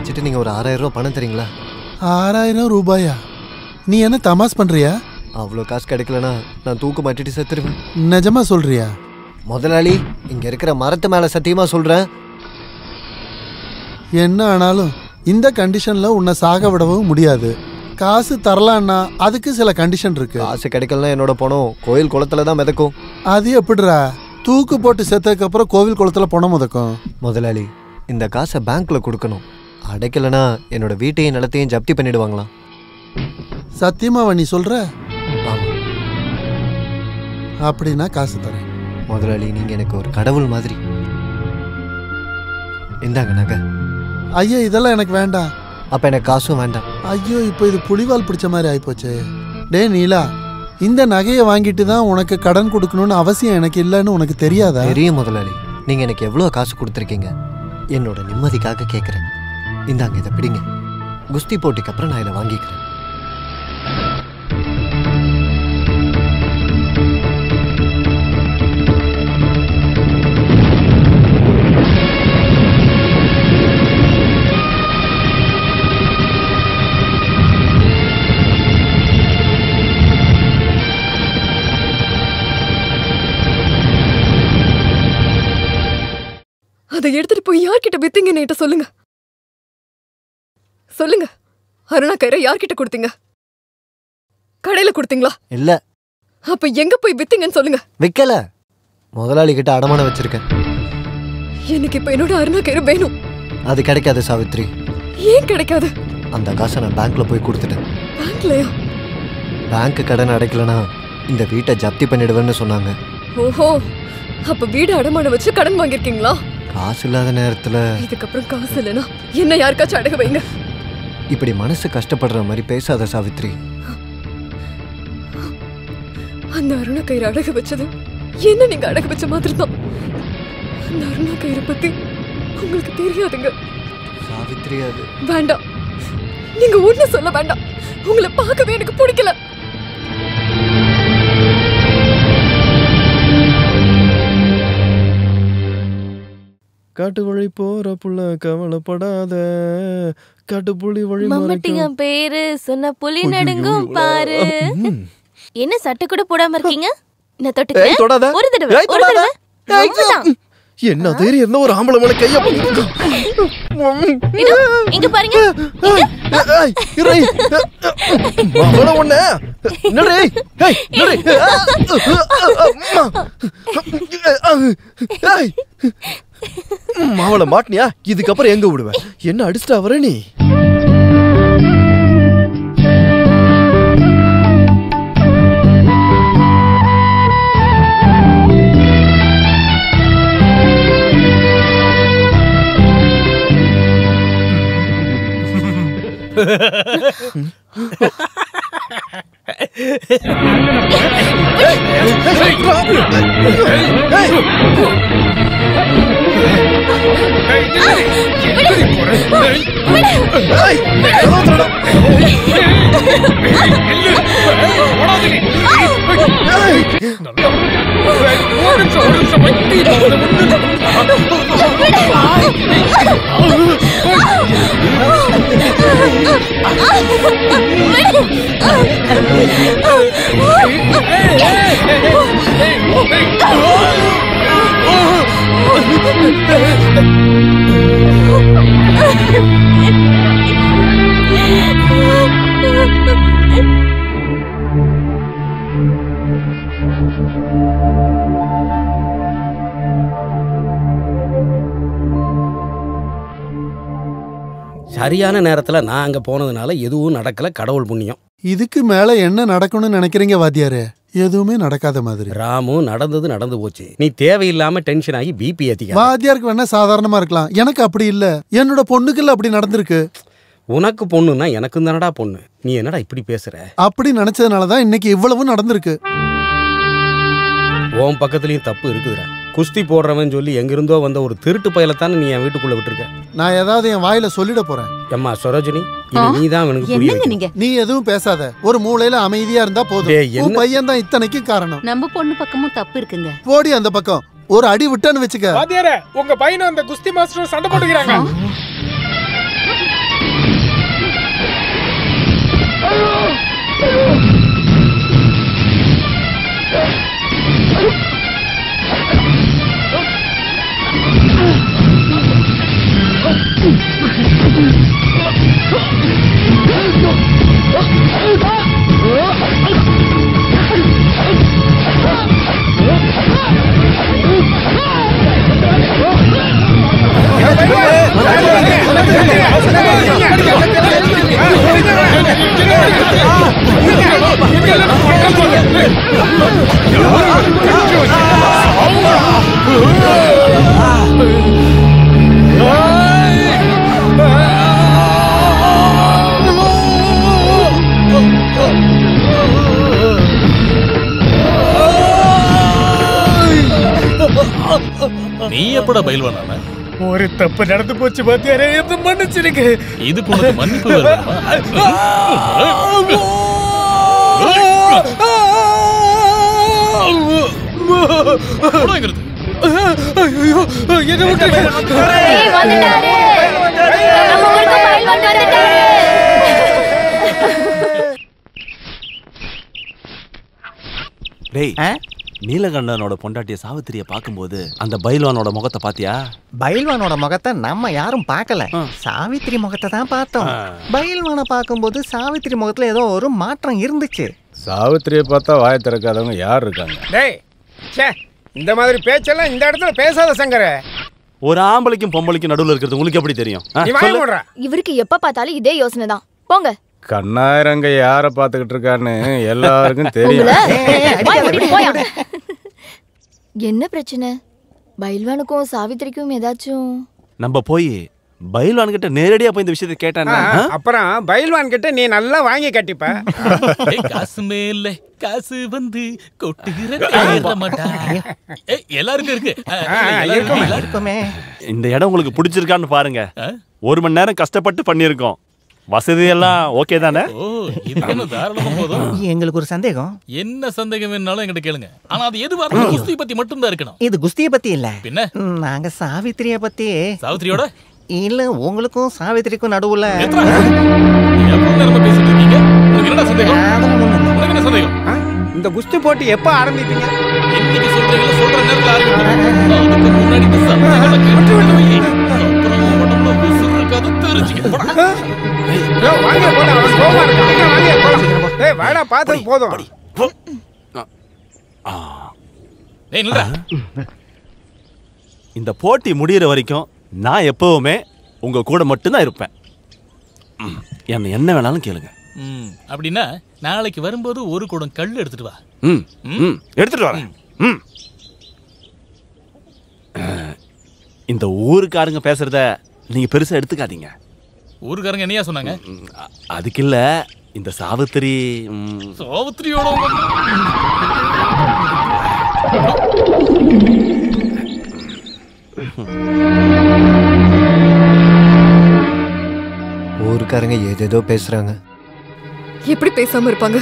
வச்சுட்டு நீங்க ஒரு 6000 ரூபாய் பணம் தரீங்களா? 6000 ரூபாயா? நீ என்ன தமாஸ் பண்றியா? அவ்வளோ காசு கிடைக்கலனா நான் தூக்கு மாட்டிட்டு செத்துருவேன். நிஜமா சொல்றியா? முதலாளி, இங்க இருக்கிற மரத்து மேல சத்தியமா சொல்றேன். என்ன ஆனாலும் இந்த கண்டிஷன்ல உன்னை சாக விடவும் முடியாது. காசு தரலான்னா அதுக்கு சில கண்டிஷன் இருக்கு. காசு கிடைக்கலனா என்னோட பணம் கோயில் குளத்துல தான் மிதக்கும். அது எப்படிடா? தூக்கு போட்டு செத்ததுக்கு அப்புறம் கோவில் குளத்துல பணம் மிதக்கும்? முதலாளி, இந்த காசை பேங்க்ல கொடுக்கணும். அடைக்கலனா என்னோட வீட்டையும் நிலத்தையும் ஜப்தி பண்ணிடுவாங்களாம். சத்தியமாவா நீ சொல்ற? ஆமா. அப்படின்னா காசு தரேன். முதலாளி, நீங்க எனக்கு ஒரு கடவுள் மாதிரி. இந்தாங்க நகை. ஐயோ, இதெல்லாம் எனக்கு வேண்டாம். அப்ப எனக்கு காசும் வேண்டாம். ஐயோ, இப்போ இது புலிவால் பிடிச்ச மாதிரி ஆயிப்போச்சு. டே நீலா, இந்த நகையை வாங்கிட்டு தான் உனக்கு கடன் கொடுக்கணும்னு அவசியம் எனக்கு இல்லைன்னு உனக்கு தெரியாதா? தெரியும் முதலாளி. நீங்க எனக்கு எவ்வளவு காசு கொடுத்துருக்கீங்க. என்னோட நிம்மதிக்காக கேட்குறேன். இந்தாங்க, இதை பிடிங்க. குஸ்தி போட்டிக்கு அப்புறம் நான் இதை வாங்கிக்கிறேன். அதை எடுத்துட்டு போய் யார்கிட்ட வித்தீங்கன்னு என்கிட்ட சொல்லுங்க. சொல்லுங்க. அருணா கயிறை யார்கிட்ட கொடுத்தீங்க? கடையில கொடுத்தீங்களா? இல்ல. அப்ப எங்க போய் வித்தீங்கன்னு சொல்லுங்க. விக்கல. முதலாளி கிட்ட அடமானம் வச்சிருக்கேன். எனக்கு இப்ப என்னோட அருணா கயிறு வேணும். அது கிடைக்காது சாவித்ரி. ஏன் கிடைக்காது? அந்த காசை நான் பேங்க்ல போய் கொடுத்துட்டேன். பேங்க்லயா? பேங்க் கடன் அடைக்கலனா இந்த வீட்டை ஜப்தி பண்ணிடுவேன்னு சொன்னாங்க. ஓஹோ, அப்ப வீடு அடமானம் வச்சு கடன் வாங்கிருக்கீங்களா? காசு இல்லாத நேரத்துல. இதுக்கப்புறம் காசு இல்லைன்னா என்ன யாருக்காச்சும் அடகு வைங்க. இப்படி மனசு கஷ்டப்படுற மாதிரி பேசாத சாவித்ரி. அந்த அருணா கயிறு அடகு வச்சது என்ன நீங்க அடகு வச்ச மாதிரி தான். அந்த அருணா கயிறு பத்தி உங்களுக்கு தெரியாதுங்க சாவித்ரி. அது வேண்டாம். நீங்க ஒண்ணு சொல்ல வேண்டாம். உங்களை பார்க்கவே எனக்கு பிடிக்கல. காட்டு வழி போற புள்ள கவலைப்படாத, காட்டு புலி வழி மம்மட்டிங்க பேரு சொன்ன புலி நடுங்கும் பாரு. என்ன சட்டை கூட போடாம இருக்கீங்க? நான் தொட்டுக்கிறேன். ஒரு தடவை, ஒரு தடவை. என்ன தைரியம் இருந்தா ஒரு ஆம்பளை மேல கைய இங்க பாருங்க. மாவளை மாட்டினியா? இதுக்கப்புறம் எங்க விடுவேன்? என்ன அடிச்சுட்டா வர நீ? சரியான நேரத்துல நான் அங்க போனதுனால எதுவும் நடக்கல. கடவுள் புண்ணியம். இதுக்கு மேல என்ன நடக்கணும்னு நினைக்கிறீங்க வாத்தியாரு? எதுவுமே நடக்காத மாதிரி. ராமு, நடந்தது நடந்து போச்சு. நீ தேவையில்லாம டென்ஷன் ஆகி பிபி ஏத்திக்க. வாத்தியாருக்கு வேணா சாதாரணமா இருக்கலாம், எனக்கு அப்படி இல்ல. என்னோட பொண்ணுக்குள்ள அப்படி நடந்திருக்கு. உனக்கு பொண்ணுன்னா எனக்கும் தானடா பொண்ணு. நீ என்னடா இப்படி பேசுற? அப்படி நினைச்சதுனாலதான் இன்னைக்கு இவ்வளவு நடந்திருக்கு. உன் பக்கத்துலயும் தப்பு இருக்குதுடா. குஸ்தி போடுறவன் சொல்லி எங்கிருந்தோ வந்த ஒரு திருட்டு பயலத்தானே நீ என் வீட்டுக்குள்ள விட்டுருக்க. நான் ஏதாவது என் வாயில சொல்லிட போறேன். அம்மா சரோஜினி, நீ தான் எனக்கு புரிய. நீ எதுவும் பேசாத, ஒரு மூலையில அமைதியா இருந்தா போதும். உன் பையன் தான் இத்தனைக்கும் காரணம். நம்ம பொண்ணு பக்கமும் தப்பு இருக்குங்க. போடி அந்த பக்கம். ஒரு அடி விட்டான்னு வச்சுக்க. வாத்தியாரே, உங்க பையனும் அந்த குஸ்தி மாஸ்டரும் சண்டை போட்டுக்கிறாங்க. நீ எப்படா பயில்வானா? ஒரு தப்பு நடந்து போச்சு பாத்தியாரே, என்ன மன்னிச்சிருங்க. இதுக்கு உனக்கு மன்னிப்பு வேணுமா? என்ன விட்டு டேய், நீலகண்டனோட பொண்டாட்டிய சாவித்திரிய பார்க்கும்போது அந்த பைல்வானோட முகத்தை பாத்தியா? பைல்வானோட முகத்தை நம்ம யாரும் பார்க்கல, சாவித்திரி முகத்தை தான் பார்த்தோம். பைல்வானை பார்க்கும்போது சாவித்திரி முகத்துல ஏதோ ஒரு மாற்றம் இருந்துச்சு. சாவித்திரியை பார்த்தா வாயை திறக்காதவங்க யார் இருக்காங்க? டேய், ச்சே, இந்த மாதிரி பேச்செல்லாம் இந்த இடத்துல பேசாத சங்கர. ஒரு ஆம்பளைக்கும் பொம்பளைக்கும் நடுவுல இருக்கிறது உங்களுக்கு எப்படி தெரியும்? இவருக்கு எப்ப பார்த்தாலும் இதே யோசனை தான். போங்க. கண்ணாயிரங்க யாரை பார்த்துக்கிட்டு இருக்கான்னு எல்லாருக்கும் தெரியும். என்ன பிரச்சனை? பைல்வானுக்கும் சாவித்திரிக்கும் ஏதாச்சும்? நம்ம போய் பைல்வான் கிட்ட நேரடியா போய் இந்த விஷயத்தை கேட்டானே, அப்புறம் பைல்வான் கிட்ட நீ நல்லா வாங்கி கட்டிப்ப. காசு மேல காசு வந்து கொட்டுகிற எல்லாருக்கும் இருக்கு. இந்த இடம் உங்களுக்கு பிடிச்சிருக்கான்னு பாருங்க. 1 மணி நேரம் கஷ்டப்பட்டு பண்ணியிருக்கோம். வசதி எல்லாம் ஓகே தானே? எங்களுக்கு ஒரு சந்தேகம். என்ன சந்தேகம் வேணாலும் என்கிட்ட கேளுங்க. ஆனா அது எது வார்த்தை குஸ்தி பத்தி மட்டும் தான் இருக்கணும். இது குஸ்தியை பத்தி இல்ல, பின்ன நாங்க சாவித்திரிய பத்தி. சாவித்திரியோட இல்ல, உங்களுக்கும் சாவித்திரிக்கும் நடுவுல பேசிட்டு இருக்கீங்க. உங்களுக்கு என்ன சந்தேகம்? உங்களுக்கு என்ன சந்தேகம்? இந்த குஸ்தி போட்டி எப்ப ஆரம்பிப்பீங்க? இன்னைக்கு சொல்றீங்களா? சொல்ற நேரத்துல ஆரம்பிப்போம். அதுக்கு முன்னாடி இந்த சந்தேகங்களை கேட்டு விடுவீங்க. அப்புறம் உடம்புல விசுறு இருக்காது, தெரிஞ்சுக்க. வாங்க போடா, அவன் கோவமா இருக்கான். வாங்க போலாம். டேய் வாடா, பார்த்தது போதும். டேய் நில்றா. இந்த போட்டி முடியிற வரைக்கும் நான் எப்பவுமே உங்க கூட மட்டும்தான் இருப்பேன். என்ன வேணாலும் கேளுங்க. அப்படின்னா நாளைக்கு வரும்போது ஒரு குடம் கல் எடுத்துட்டு வா. எடுத்துட்டு வரேன். இந்த ஊருக்காரங்க பேசுறத நீங்க பெருசா எடுத்துக்காதீங்க. ஊருக்காரங்க என்னையா சொன்னாங்க? அதுக்கு இல்ல, இந்த சாவித்திரி சாவித்திரியோட ஊருக்காரங்க ஏதேதோ பேசுறாங்க. எப்படி பேசாம இருப்பாங்க?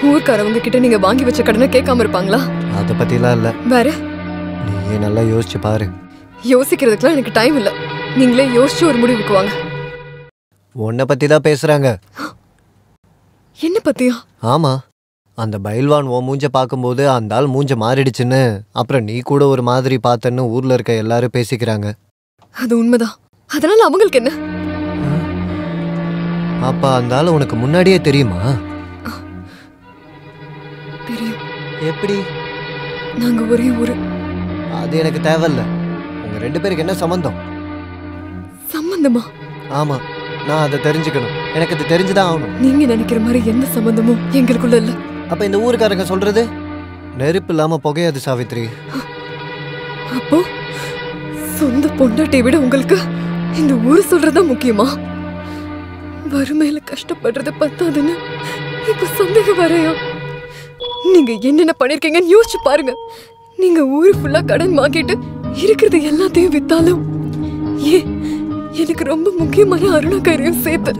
ஊர்க்காரவங்க கிட்ட நீங்க வாங்கி வச்ச கடனை கேட்காம இருப்பாங்களா? அத பத்திலாம் இல்ல. வேற? நீயே நல்லா யோசிச்சு பாரு. யோசிக்கிறதுக்குலாம் எனக்கு டைம் இல்ல. நீங்களே யோசிச்சு ஒரு முடிவுக்கு வாங்க. உன்னை பத்தி தான் பேசுறாங்க. என்ன பத்தியா? ஆமா, அந்த பைல்வான் உன் மூஞ்ச பார்க்கும்போது அந்த ஆள் மூஞ்ச மாறிடுச்சுன்னு, அப்புறம் நீ கூட ஒரு மாதிரி பார்த்தன்னு ஊர்ல இருக்க எல்லாரும் பேசிக்கிறாங்க. அது உண்மைதான். அதனால அவங்களுக்கு என்ன? அப்ப அந்த ஆள் உனக்கு முன்னாடியே தெரியுமா? தெரியும். எப்படி? நாங்க ஒரே ஊரு. அது எனக்கு தேவையில்ல. உங்க 2 பேருக்கு என்ன சம்பந்தம்? சம்பந்தமா? ஆமா, நான் அதை தெரிஞ்சுக்கணும். எனக்கு அது தெரிஞ்சுதான் ஆகணும். நீங்க நினைக்கிற மாதிரி எந்த சம்பந்தமும் எங்களுக்குள்ள இல்ல. அப்ப இந்த ஊருக்காரங்க சொல்றது நெருப்பு இல்லாம புகையாது சாவித்ரி. அப்போ சொந்த பொண்டாட்டியை விட உங்களுக்கு இந்த ஊரு சொல்றதா முக்கியமா? வறுமையில கஷ்டப்படுறது பத்தாதுன்னு இப்ப சந்தேகம் வரையா? நீங்க என்னென்ன பண்ணிருக்கீங்கன்னு யோசிச்சு பாருங்க. நீங்க ஊரு ஃபுல்லா கடன் வாங்கிட்டு இருக்கிறது எல்லாத்தையும் வித்தாலும் எனக்கு ரொம்ப முக்கியமான அருணாக்காரியம் சேர்த்து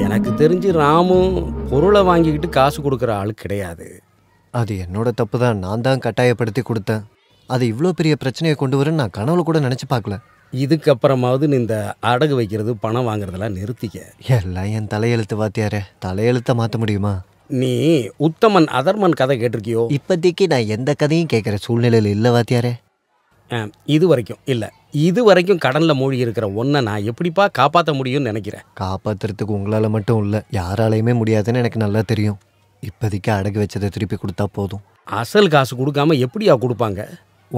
எனக்கு தெரிஞ்சு ராமும் பொருளை வாங்கிக்கிட்டு காசு கொடுக்குற ஆள் கிடையாது. அது என்னோட தப்பு தான். நான் தான் கட்டாயப்படுத்தி கொடுத்தேன். அது இவ்வளோ பெரிய பிரச்சனையை கொண்டு வரேன்னு நான் கனவுல கூட நினச்சி பார்க்கல. இதுக்கப்புறமாவது நீ இந்த அடகு வைக்கிறது பணம் வாங்குறதெல்லாம் நிறுத்திக்க. எல்லாம் என் தலையெழுத்து வாத்தியாரே. தலையெழுத்தை மாற்ற முடியுமா? நீ உத்தமன் அதர்மன் கதை கேட்டிருக்கியோ? இப்போதைக்கு நான் எந்த கதையும் கேட்குற சூழ்நிலையில் இல்லை வாத்தியாரே. இது வரைக்கும் இல்லை. இது வரைக்கும் கடனில் மூழ்கி இருக்கிற ஒன்றை நான் எப்படிப்பா காப்பாற்ற முடியும்னு நினைக்கிறேன். காப்பாற்றுறதுக்கு உங்களால் மட்டும் இல்லை, யாராலையுமே முடியாதுன்னு எனக்கு நல்லா தெரியும். இப்போதைக்கு அடகு வச்சதை திருப்பி கொடுத்தா போதும். அசல் காசு கொடுக்காம எப்படியா கொடுப்பாங்க?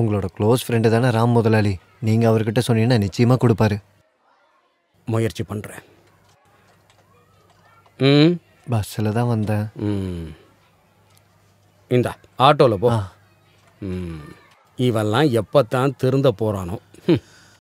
உங்களோட க்ளோஸ் ஃப்ரெண்டு தானே ராம் முதலாளி. நீங்கள் அவர்கிட்ட சொன்னீங்கன்னா நிச்சயமாக கொடுப்பாரு. முயற்சி பண்ணுறேன். பஸ்ஸில் தான் வந்தேன். இந்தா ஆட்டோவில் போ. இவெல்லாம் எப்போ தான் திருந்த போகிறானோ.